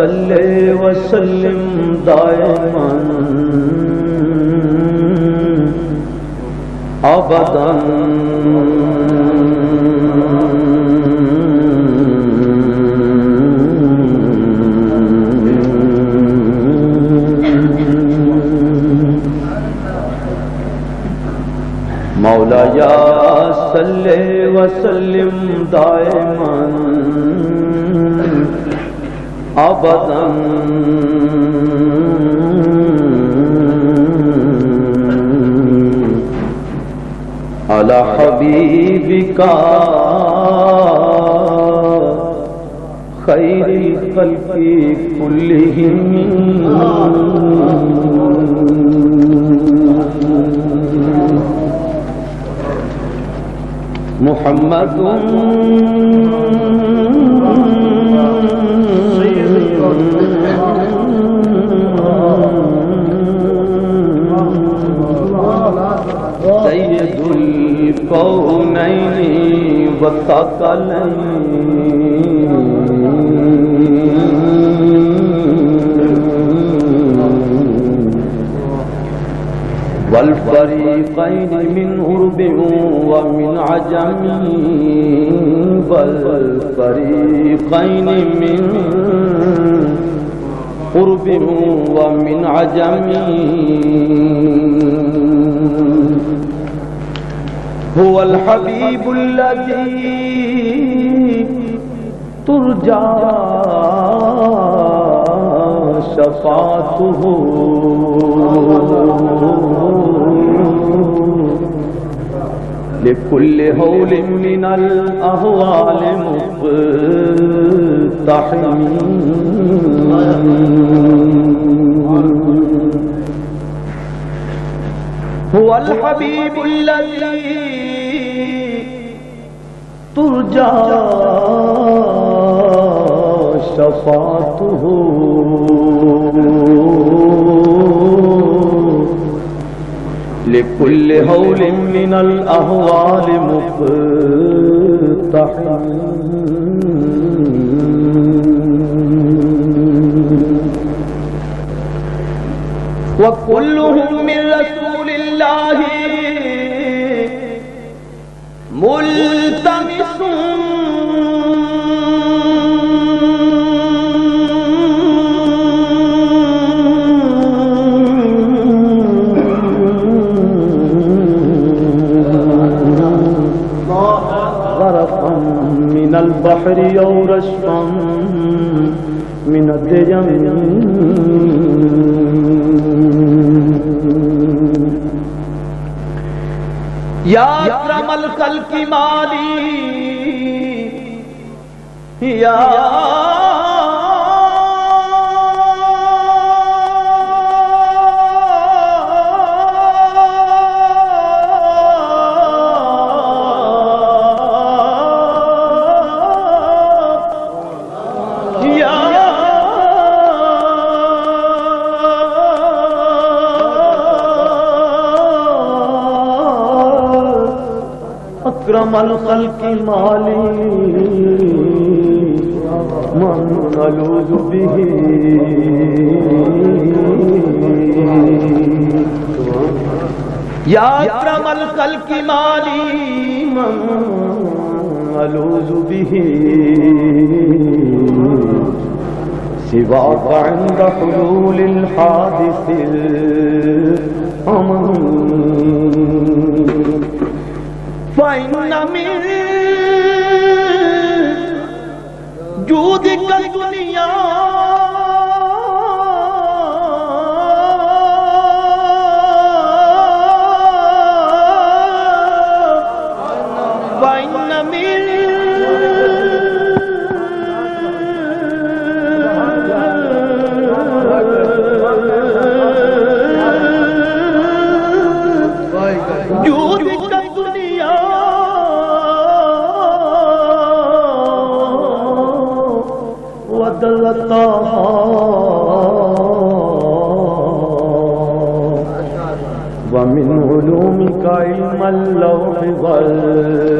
صلی وسلم دائما ابدا مولاي صلی وسلم دائما ابدا على حبيبك خير الخلق كلهم محمد سید الکونین والثقلین والفریقین من عرب ومن عجم والفریقین من قرب ومن عجم هو الحبيب الذي ترجى شفاعته لكل هول من الأهوال مقتحم هو الحبيب الذي ترجى شفاعته لكل هول من الأهوال مقتحم وكلهم من رسول الله ملتمس غرقا من البحر أو رشفا من الدجم یا اکرم الخلق مالی یا اکرم الخلق مالی من ألوذ به یا اکرم الخلق مالی من ألوذ به سواك عند حلول الحادث الأمر فإن من جودك الدنيا فإن من جودك الدنيا ودلتها ومن علومك علم اللوح والقلم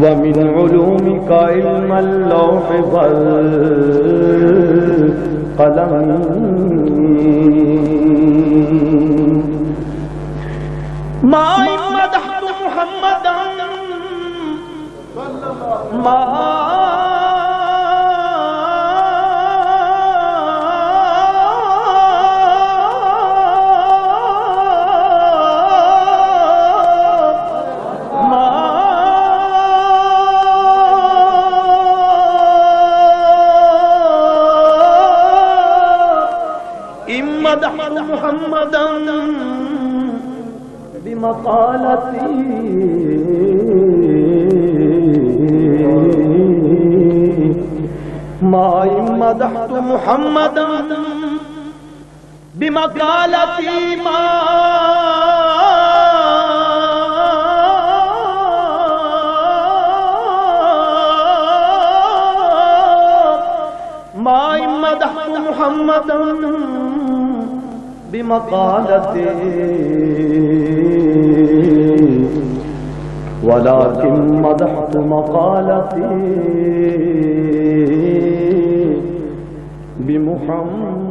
ومن علومك علم اللوح والقلم ما مدحت محمدا ما مدحت محمدا بمقالتي ما مدحت محمدا بمقالتي ما مدحت محمدا بمقالتي ولكن مدحت مقالتي بمحمد